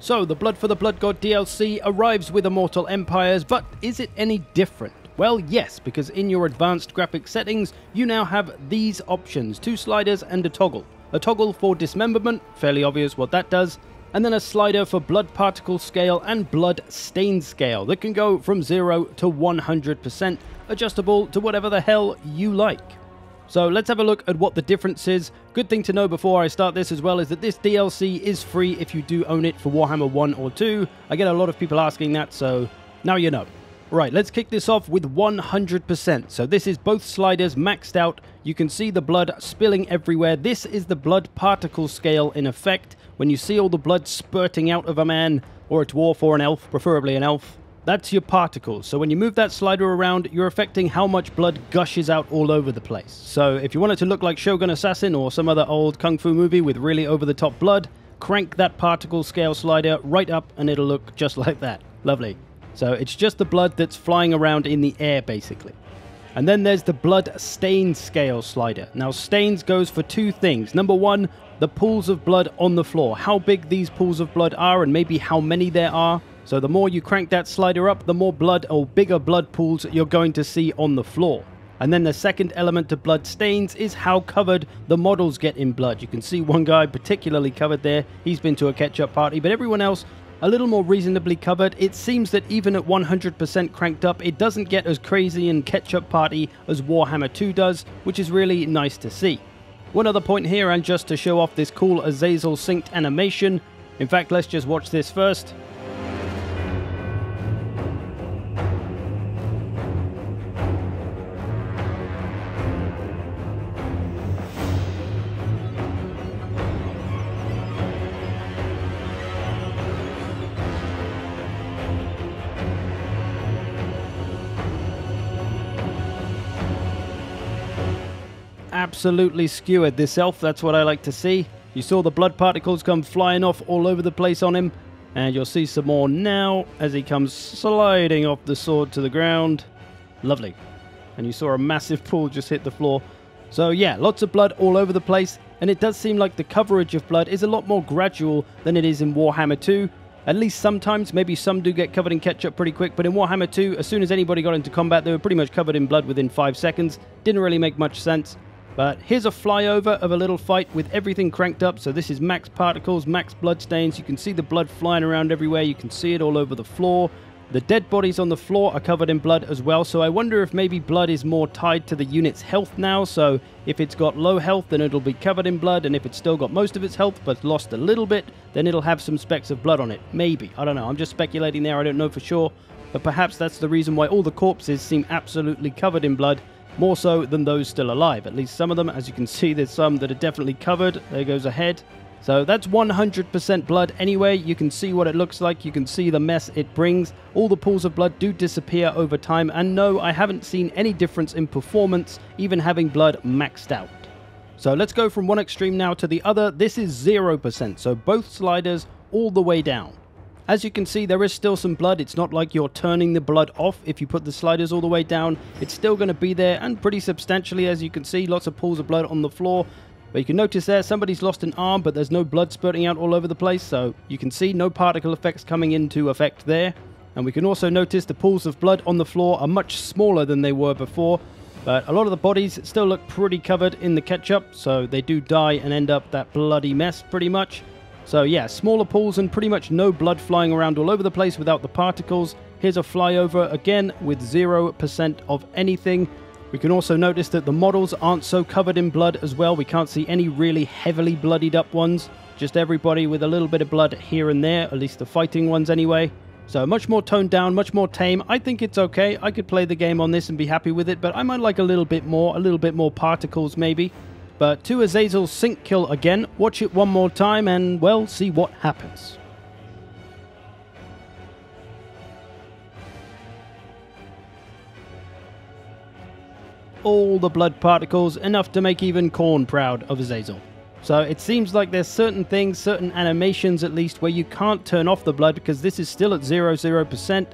So, the Blood for the Blood God DLC arrives with Immortal Empires, but is it any different? Well, yes, because in your advanced graphic settings, you now have these options, 2 sliders and a toggle. A toggle for dismemberment, fairly obvious what that does, and then a slider for blood particle scale and blood stain scale that can go from 0 to 100%, adjustable to whatever the hell you like. So let's have a look at what the difference is. Good thing to know before I start this as well is that this DLC is free if you do own it for Warhammer 1 or 2. I get a lot of people asking that, so now you know. Right, let's kick this off with 100%. So this is both sliders maxed out. You can see the blood spilling everywhere. This is the blood particle scale in effect. When you see all the blood spurting out of a man, or a dwarf, or an elf, preferably an elf, that's your particles. So when you move that slider around, you're affecting how much blood gushes out all over the place. So if you want it to look like Shogun Assassin or some other old kung fu movie with really over-the-top blood, crank that particle scale slider right up and it'll look just like that. Lovely. So it's just the blood that's flying around in the air, basically. And then there's the blood stain scale slider. Now, stains goes for 2 things. Number 1, the pools of blood on the floor. How big these pools of blood are and maybe how many there are. So the more you crank that slider up, the more blood or bigger blood pools you're going to see on the floor. And then the second element to blood stains is how covered the models get in blood. You can see one guy particularly covered there. He's been to a ketchup party, but everyone else a little more reasonably covered. It seems that even at 100% cranked up, it doesn't get as crazy and ketchup party as Warhammer 2 does, which is really nice to see. One other point here, and just to show off this cool Azazel synced animation. In fact, let's just watch this first. Absolutely skewered this elf, that's what I like to see. You saw the blood particles come flying off all over the place on him, and you'll see some more now as he comes sliding off the sword to the ground. Lovely. And you saw a massive pool just hit the floor. So yeah, lots of blood all over the place, and it does seem like the coverage of blood is a lot more gradual than it is in Warhammer 2. At least sometimes, maybe some do get covered in ketchup pretty quick, but in Warhammer 2, as soon as anybody got into combat, they were pretty much covered in blood within 5 seconds. Didn't really make much sense. But here's a flyover of a little fight with everything cranked up. So this is max particles, max blood stains. You can see the blood flying around everywhere. You can see it all over the floor. The dead bodies on the floor are covered in blood as well. So I wonder if maybe blood is more tied to the unit's health now. So if it's got low health, then it'll be covered in blood. And if it's still got most of its health but lost a little bit, then it'll have some specks of blood on it. Maybe. I don't know. I'm just speculating there. I don't know for sure. But perhaps that's the reason why all the corpses seem absolutely covered in blood. More so than those still alive. At least some of them, as you can see, there's some that are definitely covered. There goes a head. So that's 100% blood anyway. You can see what it looks like. You can see the mess it brings. All the pools of blood do disappear over time. And no, I haven't seen any difference in performance, even having blood maxed out. So let's go from one extreme now to the other. This is 0%. So both sliders all the way down. As you can see, there is still some blood. It's not like you're turning the blood off if you put the sliders all the way down. It's still going to be there, and pretty substantially, as you can see. Lots of pools of blood on the floor. But you can notice there, somebody's lost an arm, but there's no blood spurting out all over the place. So you can see no particle effects coming into effect there. And we can also notice the pools of blood on the floor are much smaller than they were before. But a lot of the bodies still look pretty covered in the ketchup. So they do die and end up that bloody mess, pretty much. So yeah, smaller pools and pretty much no blood flying around all over the place without the particles. Here's a flyover again with 0% of anything. We can also notice that the models aren't so covered in blood as well. We can't see any really heavily bloodied up ones. Just everybody with a little bit of blood here and there, at least the fighting ones anyway. So much more toned down, much more tame. I think it's okay. I could play the game on this and be happy with it, but I might like a little bit more particles maybe. But to Azazel's sync kill again, watch it one more time and, well, see what happens. All the blood particles, enough to make even Khorne proud of Azazel. So it seems like there's certain things, certain animations at least, where you can't turn off the blood because this is still at 0%.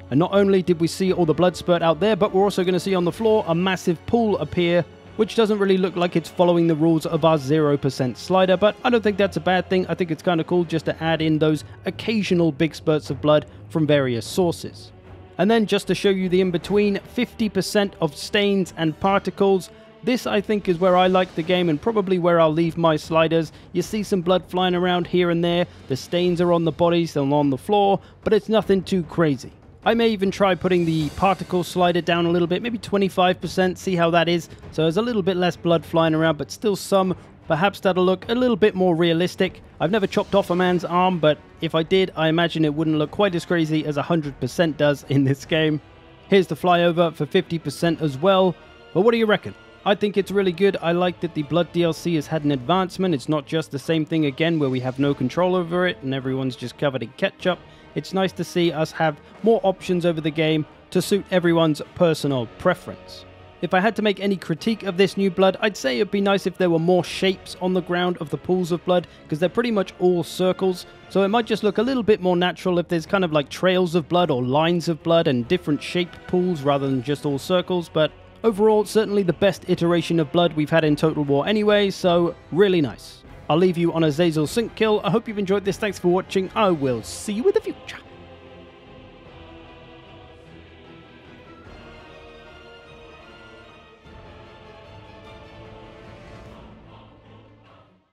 And not only did we see all the blood spurt out there, but we're also going to see on the floor a massive pool appear which doesn't really look like it's following the rules of our 0% slider, but I don't think that's a bad thing. I think it's kind of cool just to add in those occasional big spurts of blood from various sources. And then just to show you the in-between, 50% of stains and particles. This, I think, is where I like the game and probably where I'll leave my sliders. You see some blood flying around here and there. The stains are on the bodies and on the floor, but it's nothing too crazy. I may even try putting the particle slider down a little bit, maybe 25%, see how that is. So there's a little bit less blood flying around, but still some. Perhaps that'll look a little bit more realistic. I've never chopped off a man's arm, but if I did, I imagine it wouldn't look quite as crazy as 100% does in this game. Here's the flyover for 50% as well. But what do you reckon? I think it's really good. I like that the Blood DLC has had an advancement. It's not just the same thing again where we have no control over it and everyone's just covered in ketchup. It's nice to see us have more options over the game to suit everyone's personal preference. If I had to make any critique of this new blood, I'd say it'd be nice if there were more shapes on the ground of the pools of blood, because they're pretty much all circles, so it might just look a little bit more natural if there's kind of like trails of blood or lines of blood and different shaped pools rather than just all circles. But overall, certainly the best iteration of blood we've had in Total War anyway, so really nice. I'll leave you on a Zazel sync kill. I hope you've enjoyed this. Thanks for watching. I will see you in the future.